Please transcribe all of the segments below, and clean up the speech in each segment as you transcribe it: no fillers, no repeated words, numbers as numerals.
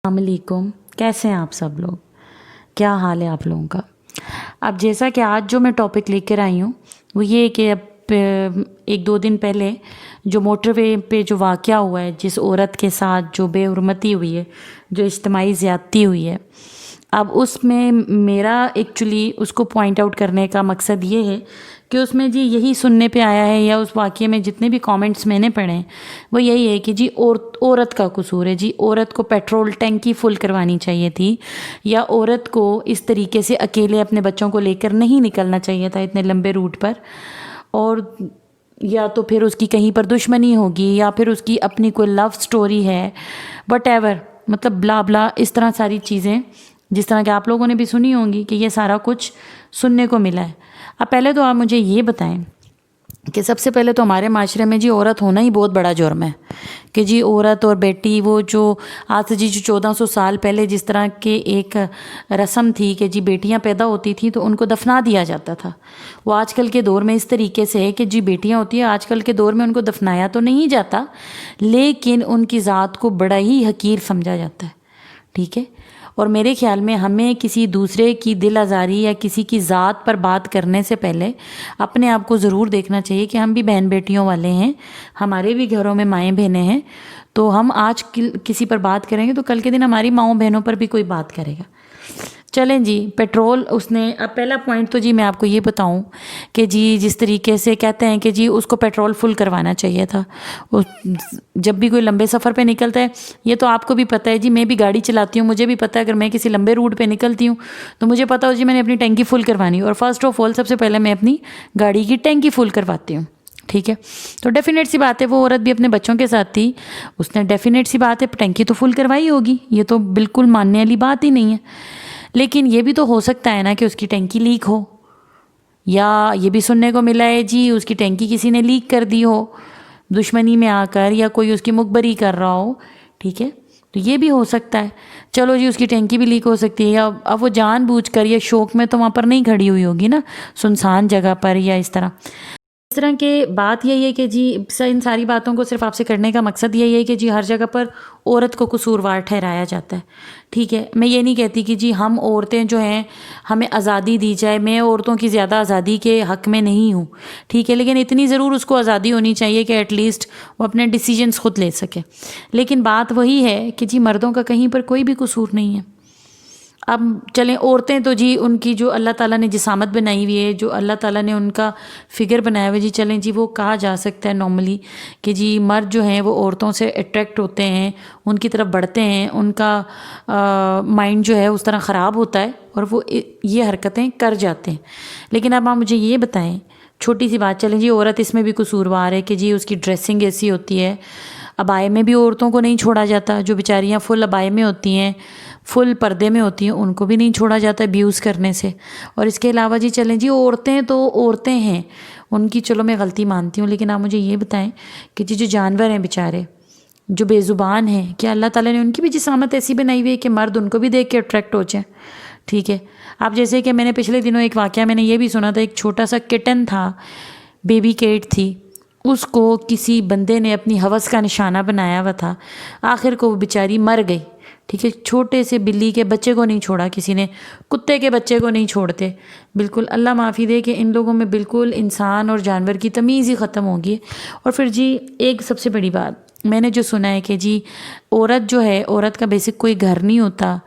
अस्सलाम वालेकुम। कैसे हैं आप सब लोग? क्या हाल है आप लोगों का? अब जैसा कि आज जो मैं टॉपिक लेकर आई हूँ वो ये कि अब एक दो दिन पहले जो मोटरवे पे जो वाक़या हुआ है, जिस औरत के साथ जो बेहुरमती हुई है, जो इज्तिमाई ज़्यादती हुई है, अब उसमें मेरा एक्चुअली उसको पॉइंट आउट करने का मकसद ये है कि उसमें जी यही सुनने पे आया है, या उस वाक़ये में जितने भी कमेंट्स मैंने पढ़े हैं वो यही है कि जी औरत का कसूर है, जी औरत को पेट्रोल टंकी फुल करवानी चाहिए थी, या औरत को इस तरीके से अकेले अपने बच्चों को लेकर नहीं निकलना चाहिए था इतने लंबे रूट पर, और या तो फिर उसकी कहीं पर दुश्मनी होगी, या फिर उसकी अपनी कोई लव स्टोरी है, वट मतलब ब्ला ब्ला, इस तरह सारी चीज़ें जिस तरह के आप लोगों ने भी सुनी होंगी कि ये सारा कुछ सुनने को मिला है। अब पहले तो आप मुझे ये बताएं कि सबसे पहले तो हमारे माशरे में जी औरत होना ही बहुत बड़ा जुर्म है, कि जी औरत और बेटी, वो जो आज से जी जो 1400 साल पहले जिस तरह के एक रस्म थी कि जी बेटियां पैदा होती थी तो उनको दफना दिया जाता था, वो आजकल के दौर में इस तरीके से है कि जी बेटियां होती हैं, आजकल के दौर में उनको दफनाया तो नहीं जाता, लेकिन उनकी ज़ात को बड़ा ही हकीर समझा जाता है। ठीक है, और मेरे ख्याल में हमें किसी दूसरे की दिल आज़ारी या किसी की ज़ात पर बात करने से पहले अपने आप को ज़रूर देखना चाहिए कि हम भी बहन बेटियों वाले हैं, हमारे भी घरों में माएँ बहनें हैं, तो हम आज किसी पर बात करेंगे तो कल के दिन हमारी माँओं बहनों पर भी कोई बात करेगा। चलें जी, पेट्रोल उसने, अब पहला पॉइंट तो जी मैं आपको ये बताऊं कि जी जिस तरीके से कहते हैं कि जी उसको पेट्रोल फुल करवाना चाहिए था, जब भी कोई लंबे सफ़र पे निकलता है, ये तो आपको भी पता है जी, मैं भी गाड़ी चलाती हूँ, मुझे भी पता है अगर मैं किसी लंबे रूट पे निकलती हूँ तो मुझे पता हो जी मैंने अपनी टैंकी फुल करवानी, और फर्स्ट ऑफ ऑल सबसे पहले मैं अपनी गाड़ी की टैंकी फुल करवाती हूँ। ठीक है, तो डेफिनेट सी बात है वो औरत भी अपने बच्चों के साथ थी, उसने डेफिनेट सी बात है टैंकी तो फुल करवाई होगी, ये तो बिल्कुल मानने वाली बात ही नहीं है। लेकिन ये भी तो हो सकता है ना कि उसकी टैंकी लीक हो, या ये भी सुनने को मिला है जी उसकी टैंकी किसी ने लीक कर दी हो दुश्मनी में आकर, या कोई उसकी मुखबरी कर रहा हो। ठीक है, तो ये भी हो सकता है, चलो जी उसकी टैंकी भी लीक हो सकती है, या अब वो जानबूझकर या शौक में तो वहाँ पर नहीं खड़ी हुई होगी ना सुनसान जगह पर, या इस तरह के बात यही है कि जी इन सारी बातों को सिर्फ आपसे करने का मकसद यही है कि जी हर जगह पर औरत को कसूरवार ठहराया जाता है। ठीक है, मैं ये नहीं कहती कि जी हम औरतें जो हैं हमें आज़ादी दी जाए, मैं औरतों की ज़्यादा आज़ादी के हक़ में नहीं हूँ। ठीक है, लेकिन इतनी ज़रूर उसको आज़ादी होनी चाहिए कि एटलीस्ट वो अपने डिसीजंस खुद ले सके। लेकिन बात वही है कि जी मर्दों का कहीं पर कोई भी कसूर नहीं है। अब चलें, औरतें तो जी उनकी जो अल्लाह ताला ने जिसामत बनाई हुई है, जो अल्लाह ताला ने उनका फिगर बनाया हुआ है जी, चलें जी वो कहा जा सकता है नॉर्मली कि जी मर्द जो हैं वो औरतों से अट्रैक्ट होते हैं, उनकी तरफ बढ़ते हैं, उनका माइंड जो है उस तरह ख़राब होता है और वो ये हरकतें कर जाते हैं। लेकिन अब आप मुझे ये बताएं, छोटी सी बात, चलें जी औरत इसमें भी कसूरवार है कि जी उसकी ड्रेसिंग ऐसी होती है, अबाए में भी औरतों को नहीं छोड़ा जाता, जो बेचारियाँ फुल अबाए में होती हैं, फुल पर्दे में होती हैं, उनको भी नहीं छोड़ा जाता अब्यूज़ करने से। और इसके अलावा जी चलें जी औरतें तो औरतें हैं, उनकी चलो मैं गलती मानती हूँ, लेकिन आप मुझे ये बताएं कि जी जो जानवर हैं बेचारे, जो बेज़ुबान हैं, क्या अल्लाह ताला ने उनकी भी जिसामत ऐसी बनाई हुई है कि मर्द उनको भी देख के अट्रैक्ट हो जाए? ठीक है, आप जैसे कि मैंने पिछले दिनों एक वाक़या मैंने ये भी सुना था, एक छोटा सा किटन था, बेबी कैट थी, उसको किसी बंदे ने अपनी हवस का निशाना बनाया हुआ था, आखिर को वो बेचारी मर गई। ठीक है, छोटे से बिल्ली के बच्चे को नहीं छोड़ा किसी ने, कुत्ते के बच्चे को नहीं छोड़ते। बिल्कुल अल्लाह माफ़ी दे कि इन लोगों में बिल्कुल इंसान और जानवर की तमीज़ ही ख़त्म होगी। और फिर जी एक सबसे बड़ी बात मैंने जो सुना है कि जी औरत जो है, औरत का बेसिक कोई घर नहीं होता,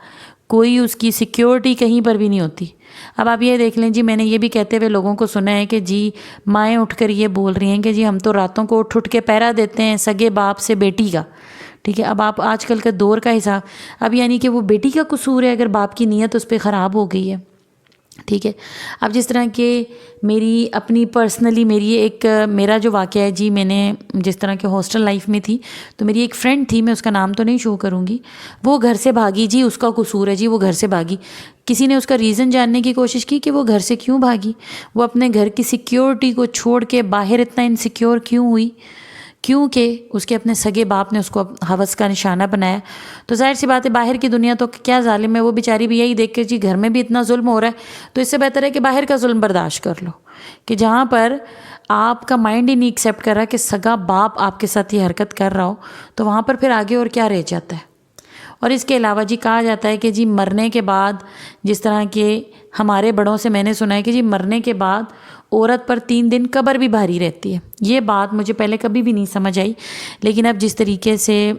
कोई उसकी सिक्योरिटी कहीं पर भी नहीं होती। अब आप ये देख लें जी, मैंने ये भी कहते हुए लोगों को सुना है कि जी माएँ उठकर ये बोल रही हैं कि जी हम तो रातों को उठ उठ के पहरा देते हैं सगे बाप से बेटी का। ठीक है, अब आप आजकल का दौर का हिसाब, अब यानी कि वो बेटी का कसूर है अगर बाप की नीयत उस पर ख़राब हो गई है। ठीक है, अब जिस तरह के मेरी अपनी पर्सनली मेरा जो वाक़या है जी, मैंने जिस तरह के हॉस्टल लाइफ में थी, तो मेरी एक फ्रेंड थी, मैं उसका नाम तो नहीं शो करूँगी, वो घर से भागी जी, उसका कसूर है जी, वो घर से भागी। किसी ने उसका रीज़न जानने की कोशिश की कि वो घर से क्यों भागी, वो अपने घर की सिक्योरिटी को छोड़ के बाहर इतना इनसिक्योर क्यों हुई, क्योंकि उसके अपने सगे बाप ने उसको हवस का निशाना बनाया। तो जाहिर सी बात है बाहर की दुनिया तो क्या जालिम है, वो बेचारी भी यही देख के जी घर में भी इतना जुल्म हो रहा है, तो इससे बेहतर है कि बाहर का जुल्म बर्दाश्त कर लो, कि जहाँ पर आपका माइंड ही नहीं एक्सेप्ट कर रहा कि सगा बाप आपके साथ ये हरकत कर रहा हो, तो वहाँ पर फिर आगे और क्या रह जाता है। اور اس کے علاوہ جی کہا جاتا ہے کہ جی مرنے کے بعد، جس طرح کہ ہمارے بڑوں سے میں نے سنا ہے کہ جی مرنے کے بعد عورت پر 3 دن قبر بھی بھاری رہتی ہے. یہ بات مجھے پہلے کبھی بھی نہیں سمجھ آئی، لیکن اب جس طریقے سے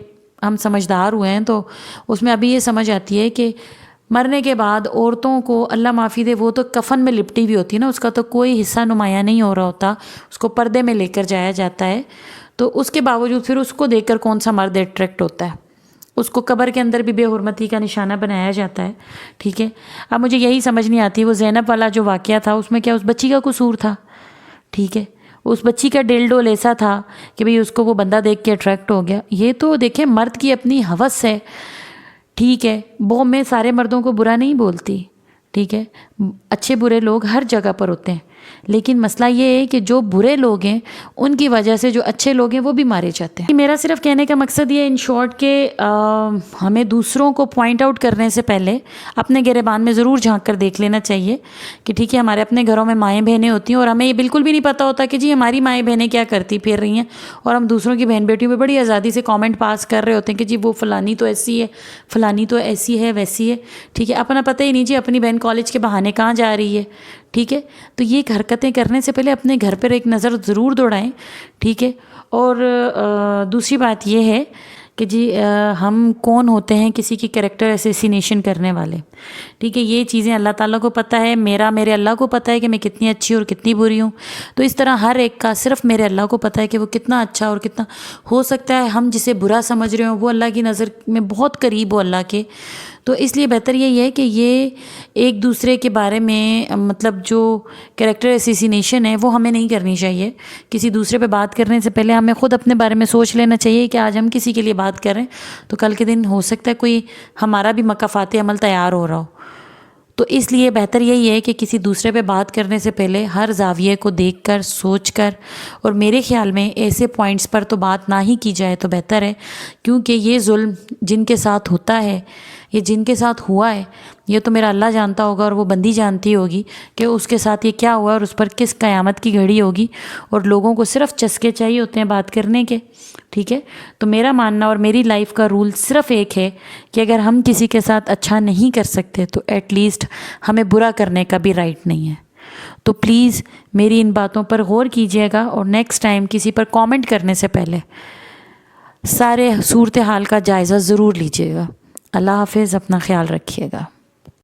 ہم سمجھدار ہوئے ہیں تو اس میں ابھی یہ سمجھ آتی ہے کہ مرنے کے بعد عورتوں کو اللہ معافی دے، وہ تو کفن میں لپٹی ہوئی ہوتی ہے نا، اس کا تو کوئی حصہ نمایاں نہیں ہو رہا ہوتا، اس کو پردے میں لے کر جایا جاتا ہے. تو اس کے باوجود پھر اس کو دیکھ کر کون سا مرد اٹریکٹ ہوتا ہے؟ اس کو قبر کے اندر بھی بے حرمتی کا نشانہ بنایا جاتا ہے. ٹھیک ہے، اب مجھے یہی سمجھ نہیں آتی، وہ زینب والا جو واقعہ تھا اس میں کیا اس بچی کا قصور تھا؟ ٹھیک ہے، اس بچی کا ڈیل ایسا تھا کہ بھئی اس کو وہ بندہ دیکھ کے اٹریکٹ ہو گیا. یہ تو دیکھیں مرد کی اپنی ہوس ہے. ٹھیک ہے، وہ میں سارے مردوں کو برا نہیں بولتی، ٹھیک ہے، اچھے برے لوگ ہر جگہ پر ہوتے ہیں، لیکن مسئلہ یہ ہے کہ جو برے لوگ ہیں ان کی وجہ سے جو اچھے لوگ ہیں وہ بھی مارے جاتے ہیں. میرا صرف کہنے کا مقصد یہ ان شارٹ کہ ہمیں دوسروں کو پوائنٹ آؤٹ کرنے سے پہلے اپنے گریبان میں ضرور جھانک کر دیکھ لینا چاہیے کہ ٹھیک ہے ہمارے اپنے گھروں میں مائیں بہنیں ہوتی ہیں اور ہمیں یہ بالکل بھی نہیں پتہ ہوتا کہ جی ہماری مائیں بہنیں کیا کرتی پھر رہی ہیں، اور ہم دوسروں کی بہن بیٹیوں پہ بڑی آزادی سے کامنٹ پاس کر رہے ہوتے ہیں کہ جی وہ فلانی تو ایسی ہے، فلانی تو ایسی ہے ویسی ہے. ٹھیک ہے، اپنا پتہ ہی نہیں جی اپنی بہن کالج کے بہانے کہاں جا رہی ہے. ٹھیک ہے، تو یہ حرکتیں کرنے سے پہلے اپنے گھر پر ایک نظر ضرور دوڑائیں. ٹھیک ہے، اور دوسری بات یہ ہے کہ جی ہم کون ہوتے ہیں کسی کی کریکٹر اسیسینیشن کرنے والے. ٹھیک ہے، یہ چیزیں اللہ تعالیٰ کو پتہ ہے، میرے اللہ کو پتہ ہے کہ میں کتنی اچھی اور کتنی بری ہوں. تو اس طرح ہر ایک کا صرف میرے اللہ کو پتہ ہے کہ وہ کتنا اچھا اور کتنا، ہو سکتا ہے ہم جسے برا سمجھ رہے ہوں وہ اللہ کی نظر میں بہت قریب ہو اللہ کے. تو اس لیے بہتر یہی ہے کہ یہ ایک دوسرے کے بارے میں مطلب جو کریکٹر اسیسینیشن ہے وہ ہمیں نہیں کرنی چاہیے. کسی دوسرے پہ بات کرنے سے پہلے ہمیں خود اپنے بارے میں سوچ لینا چاہیے کہ آج ہم کسی کے لیے بات کر رہے ہیں تو کل کے دن ہو سکتا ہے کوئی ہمارا بھی مکافات عمل تیار ہو رہا ہو. تو اس لیے بہتر یہی ہے کہ کسی دوسرے پہ بات کرنے سے پہلے ہر زاویے کو دیکھ کر سوچ کر، اور میرے خیال میں ایسے پوائنٹس پر تو بات نہ ہی کی جائے تو بہتر ہے، کیونکہ یہ ظلم جن کے ساتھ ہوتا ہے، یہ جن کے ساتھ ہوا ہے، یہ تو میرا اللہ جانتا ہوگا اور وہ بندی جانتی ہوگی کہ اس کے ساتھ یہ کیا ہوا اور اس پر کس قیامت کی گھڑی ہوگی. اور لوگوں کو صرف چسکے چاہیے ہوتے ہیں بات کرنے کے. ٹھیک ہے، تو میرا ماننا اور میری لائف کا رول صرف ایک ہے کہ اگر ہم کسی کے ساتھ اچھا نہیں کر سکتے تو ایٹ لیسٹ ہمیں برا کرنے کا بھی رائٹ نہیں ہے. تو پلیز میری ان باتوں پر غور کیجیے گا، اور نیکسٹ ٹائم کسی پر کامنٹ کرنے سے پہلے سارے صورتحال کا جائزہ ضرور لیجیے گا. اللہ حافظ، اپنا خیال رکھیے گا.